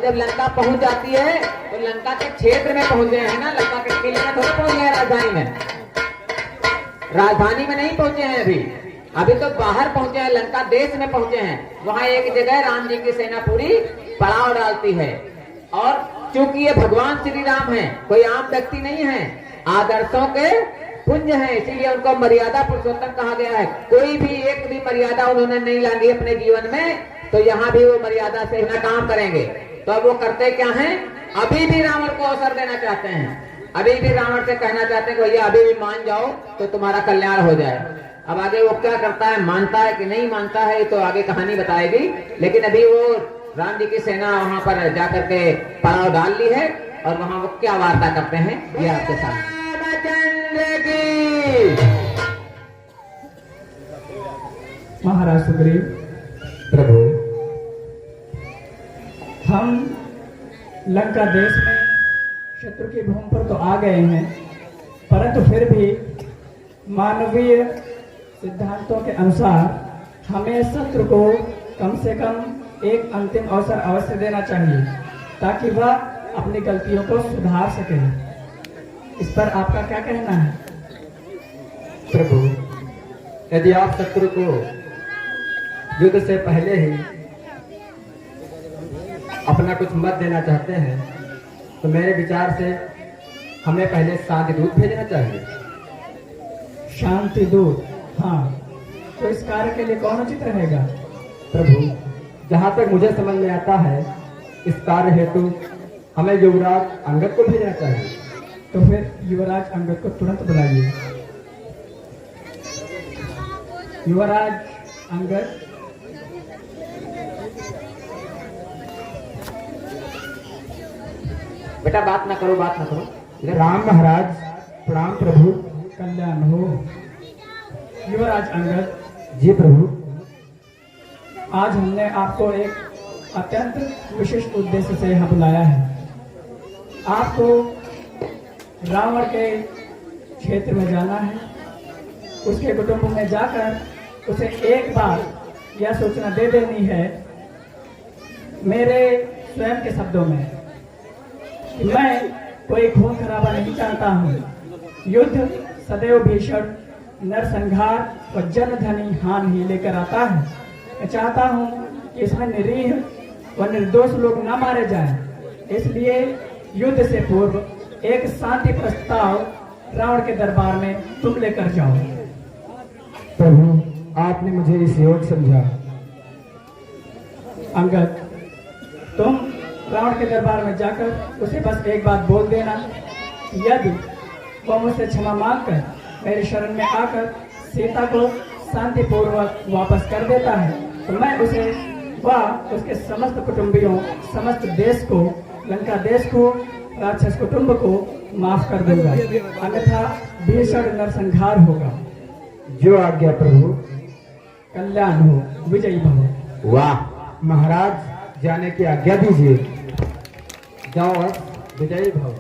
जब लंका पहुंच जाती है तो लंका के क्षेत्र में पहुंच गए हैं ना, लंका के किले में थोड़ी पहुंच गए, राजधानी में, राजधानी में नहीं पहुंचे हैं अभी, अभी तो बाहर पहुंचे हैं, लंका देश में पहुंचे हैं। वहां एक जगह राम जी की सेना पूरी पड़ाव डालती है। और चूंकि ये भगवान श्री राम है, कोई आम व्यक्ति नहीं है, आदर्शों के पुंज है, इसीलिए उनको मर्यादा पुरुषोत्तम कहा गया है। कोई भी एक भी मर्यादा उन्होंने नहीं लांगी अपने जीवन में, तो यहाँ भी वो मर्यादा से न काम करेंगे। तो अब वो करते क्या हैं, अभी भी रावण को अवसर देना चाहते हैं, अभी भी रावण से कहना चाहते हैं कि भैया अभी भी मान जाओ तो तुम्हारा कल्याण हो जाए। अब आगे वो क्या करता है, मानता है कि नहीं मानता है, तो आगे कहानी बताएगी। लेकिन अभी वो राम जी की सेना वहां पर जाकर के पड़ाव डाल ली है और वहां वो क्या वार्ता करते हैं ये आपके सामने। महाराज सुग्रीव प्रभु, हम लंका देश में शत्रु की भूमि पर तो आ गए हैं, परंतु फिर भी मानवीय सिद्धांतों के अनुसार हमें शत्रु को कम से कम एक अंतिम अवसर अवश्य देना चाहिए ताकि वह अपनी गलतियों को सुधार सके। इस पर आपका क्या कहना है? प्रभु, यदि आप शत्रु को युद्ध से पहले ही अपना कुछ मत देना चाहते हैं तो मेरे विचार से हमें पहले शांति दूत भेजना चाहिए। शांति दूत, हाँ, तो इस कार्य के लिए कौन उचित रहेगा? प्रभु, जहाँ तक मुझे समझ में आता है, इस कार्य हेतु हमें युवराज अंगद को भेजना चाहिए। तो फिर युवराज अंगद को तुरंत बुलाइए। युवराज अंगद, बेटा बात ना करो, बात ना करो। राम महाराज, प्रणाम प्रभु। कल्याण हो। युवराज अंगद जी प्रभु। आज हमने आपको एक अत्यंत विशिष्ट उद्देश्य से यहाँ बुलाया है। आपको रावण के क्षेत्र में जाना है, उसके कुटुंब में जाकर उसे एक बार यह सूचना दे देनी है मेरे स्वयं के शब्दों में कि मैं कोई खून खराबा नहीं चाहता हूँ। युद्ध सदैव भीषण नरसंहार व जनधनी हानि ही लेकर आता है। मैं चाहता हूँ कि इसमें निरीह व निर्दोष लोग न मारे जाएं। इसलिए युद्ध से पूर्व एक शांति प्रस्ताव रावण के दरबार में तुम लेकर जाओ। प्रभु, आपने मुझे इस योग्य समझा। अंगद, तुम रावण के दरबार में जाकर उसे बस एक बात बोल देना, यदि वह मुझसे क्षमा मांगकर मेरे शरण में आकर सीता को शांतिपूर्वक वापस कर देता है तो मैं उसे व उसके समस्त कुटुंबियों, समस्त देश को, लंका देश को, राक्षस कुटुंब को माफ कर दूंगा, अन्यथा भीषण नरसंहार होगा। जो आज्ञा प्रभु। कल्याण हो, विजयी भव। वाह, महाराज, जाने की आज्ञा दीजिए। जाओ अब, विजयी भव।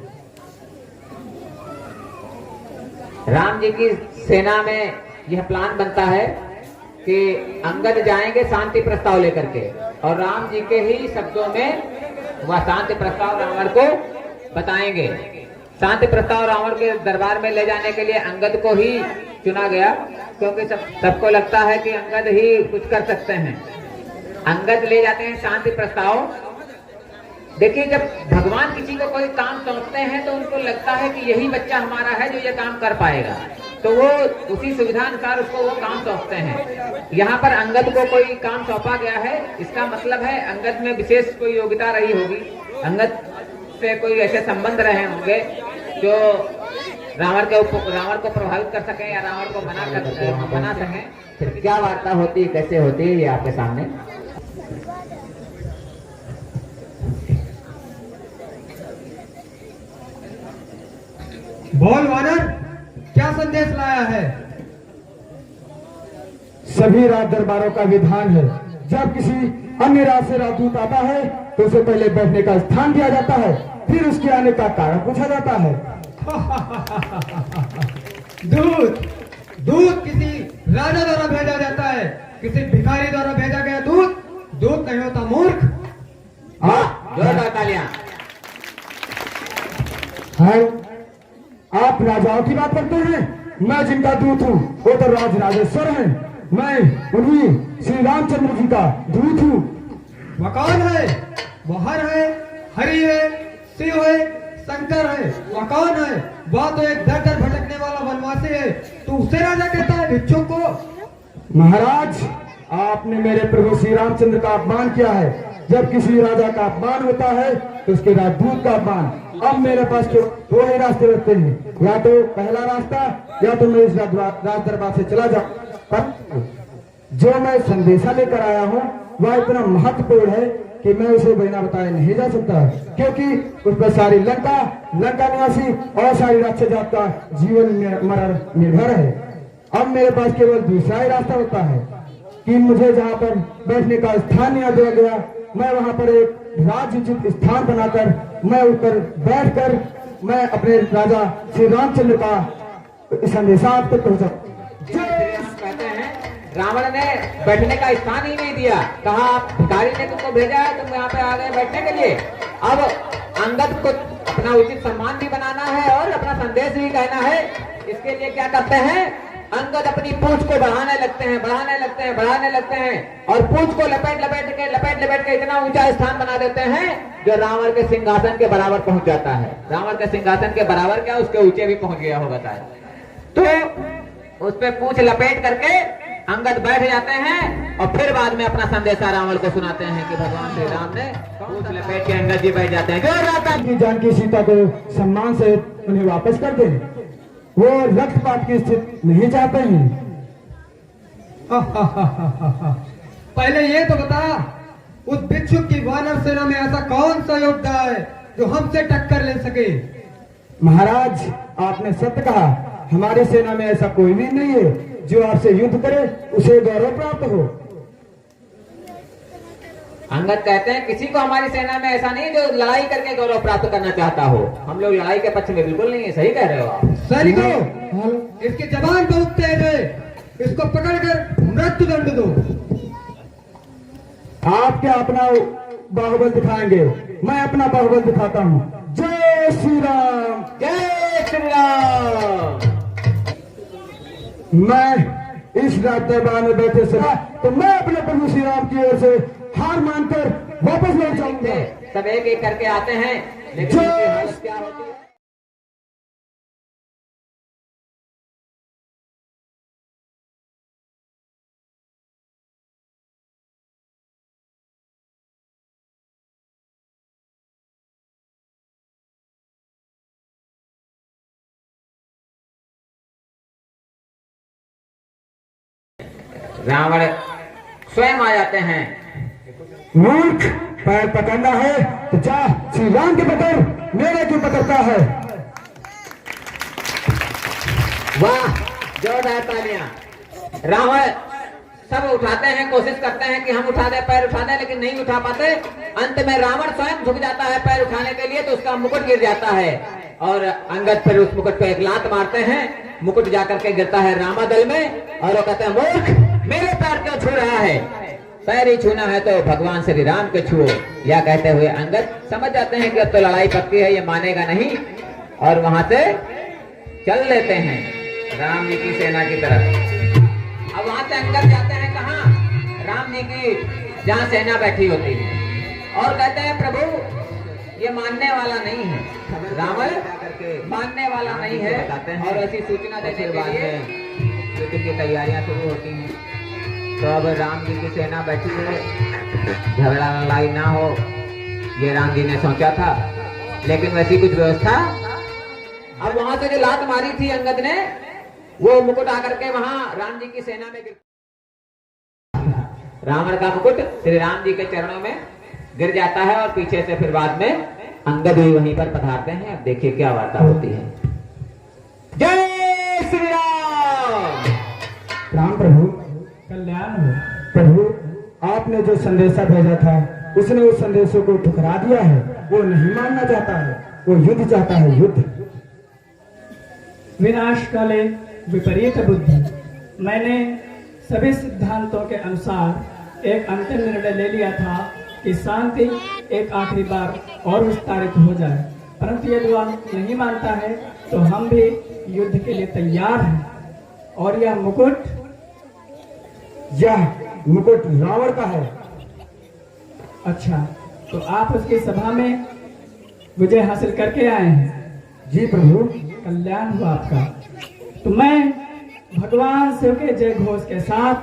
राम जी की सेना में यह प्लान बनता है कि अंगद जाएंगे शांति प्रस्ताव लेकर के, और राम जी के ही शब्दों में वह शांति प्रस्ताव रावण को बताएंगे। शांति प्रस्ताव रावण के दरबार में ले जाने के लिए अंगद को ही चुना गया, क्योंकि सबको लगता है कि अंगद ही कुछ कर सकते हैं। अंगद ले जाते हैं शांति प्रस्ताव। देखिए, जब भगवान किसी को कोई काम सौंपते हैं तो उनको लगता है कि यही बच्चा हमारा है जो ये काम कर पाएगा, तो वो उसी सुविधा अनुसार उसको वो काम सौंपते हैं। यहाँ पर अंगद को कोई काम सौंपा गया है, इसका मतलब है अंगद में विशेष कोई योग्यता रही होगी, अंगद से कोई ऐसे संबंध रहे होंगे जो रावण को प्रभावित कर सके या रावण को बना सके। फिर क्या वार्ता होती है, कैसे होती है, ये आपके सामने। बोल वानर, क्या संदेश लाया है? सभी राज दरबारों का विधान है, जब किसी अन्य राज से राजदूत आता है तो उसे पहले बैठने का स्थान दिया जाता है, फिर उसके आने का कारण पूछा जाता है। दूत किसी राजा द्वारा भेजा जाता है, किसी भिखारी द्वारा भेजा गया दूत नहीं होता मूर्ख। जोरदार ताली है। आप राजाओं की बात करते हैं, मैं जिनका दूत हूँ वो तो राज राजेश्वर है। मैं उन्हीं श्री रामचंद्र जी का दूत हूँ। वह कौन है? वो हर है, हरि है, शिव है, शंकर है। वह कौन है? वह तो एक दर दर भटकने वाला वनवासी है। तू उसे राजा कहता है भिक्षुक को? महाराज, आपने मेरे प्रभु श्री रामचंद्र का अपमान किया है। जब किसी राजा का अपमान होता है तो उसके राजदूत का अपमान। अब मेरे पास तो दो ही रास्ते रहते हैं, या तो पहला रास्ता, या तो मैं इस राज दरबार से चला जाऊं। पर जो मैं संदेशा लेकर आया हूँ वह इतना महत्वपूर्ण है कि मैं उसे बिना बताए नहीं जा सकता, क्योंकि उस पर सारी लंका निवासी और सारी राक्षस जात का जीवन मरण निर्भर है। अब मेरे पास केवल दूसरा ही रास्ता होता है कि मुझे जहाँ पर बैठने का स्थान नहीं दिया गया, मैं वहाँ पर एक राजोचित स्थान बनाकर मैं ऊपर बैठकर मैं अपने राजा श्री रामचंद्र का संदेशा आप तक पहुँचा। कहते हैं रावण ने बैठने का स्थान ही नहीं दिया, कहा आप भिखारी ने तुमको भेजा है, तुम यहाँ पे आ गए बैठने के लिए। अब अंगद को अपना उचित सम्मान भी बनाना है और अपना संदेश भी कहना है। इसके लिए क्या करते हैं, अंगद अपनी पूंछ को बढ़ाने लगते हैं और पूंछ को लपेट के इतना ऊंचा स्थान बना देते हैं जो रावण के सिंहासन के बराबर पहुंच जाता है। रावण के सिंहासन के बराबर क्या, उसके ऊंचे भी पहुंच गया होगा शायद। तो उस पे पूंछ लपेट करके अंगद बैठ जाते हैं और फिर बाद में अपना संदेशा रावण को सुनाते हैं कि भगवान श्री राम ने पूंछ लपेट के अंगद जी बैठ जाते हैं कि जानकी सीता को सम्मान से उन्हें वापस कर दे। वो रक्तपात की स्थिति नहीं चाहते हैं। पहले ये तो बता, उस भिक्षुक की वानर सेना में ऐसा कौन सा योद्धा है जो हमसे टक्कर ले सके? महाराज, आपने सत्य कहा, हमारी सेना में ऐसा कोई भी नहीं है जो आपसे युद्ध करे उसे गौरव प्राप्त हो। अंगद कहते हैं किसी को हमारी सेना में ऐसा नहीं जो लड़ाई करके गौरव प्राप्त करना चाहता हो। हम लोग लड़ाई के पक्ष में बिल्कुल नहीं है। सही कह रहे हो आप। सैनिकों, इसकी जबान बहुत तेज है, इसको पकड़कर मृत्यु दंड दो। आप क्या अपना बाहुबल दिखाएंगे? मैं अपना बाहुबल दिखाता हूँ। जय श्री राम, जय श्री राम। मैं इस रात दरबार में बैठे सदा तो मैं अपने प्रभु श्री राम की ओर से हार मानकर वापस लौट जाऊंगा। सब एक एक करके आते हैं, लेकिन उनकी हालत क्या होती है? रावण स्वयं आ जाते हैं। मूर्ख, पैर पकड़ना है तो जा श्री राम के पकड़, मेरे क्यों पकड़ता है? वाह, जोरदार तालियां। रावण सब उठाते हैं, कोशिश करते हैं कि हम उठा दे, पैर उठा दे, लेकिन नहीं उठा पाते। अंत में रावण स्वयं झुक जाता है पैर उठाने के लिए, तो उसका मुकुट गिर जाता है और अंगद फिर उस मुकुट पे एक लात मारते हैं। मुकुट जाकर के गिरता है रामादल में और वो कहते हैं मूर्ख, मेरे पैर क्यों छू रहा है? पैर ही छूना है तो भगवान श्री राम के छुओ। या कहते हुए अंगद समझ जाते हैं कि अब तो लड़ाई पक्की है, ये मानेगा नहीं, और वहां से चल लेते हैं राम जी की सेना की तरफ। अब वहां से अंगद जाते हैं कहाँ? राम जी की जहाँ सेना बैठी होती है, और कहते हैं प्रभु ये मानने वाला नहीं है, रावण मानने वाला नहीं है। और ऐसी सूचना देने के लिए युद्ध की तैयारियां शुरू होती हैं। तो अब राम जी की सेना बैठी है, झगड़ा लड़ाई ना हो ये राम जी ने सोचा था, लेकिन वैसी कुछ व्यवस्था। अब वहां से जो लात मारी थी अंगद ने, वो मुकुट आकर के वहां राम जी की सेना में गिर, रावण का मुकुट श्री राम जी के चरणों में गिर जाता है और पीछे से फिर बाद में अंगद भी वहीं पर पधारते हैं। अब देखिए क्या वार्ता होती है। जय श्री राम। राम प्रभु, कल्याण हो। प्रभु, आपने जो संदेशा भेजा था उसने उस संदेशों को ठुकरा दिया है। वो नहीं मानना चाहता है, वो युद्ध चाहता है, युद्ध। विनाश काले विपरीत बुद्धि। मैंने सभी सिद्धांतों के अनुसार एक अंतिम निर्णय ले लिया था कि शांति एक आखिरी बार और विस्तारित हो जाए। परंतु यदि वह नहीं मानता है तो हम भी युद्ध के लिए तैयार हैं। और यह मुकुट रावण का है। अच्छा, तो आप उसकी सभा में विजय हासिल करके आए हैं। जी प्रभु। कल्याण हुआ आपका। तो मैं भगवान शिव के जय घोष के साथ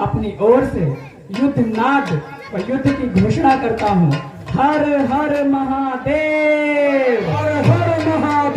अपनी ओर से युद्ध नाद व युद्ध की घोषणा करता हूँ। हर हर महादेव, हर हर महादेव।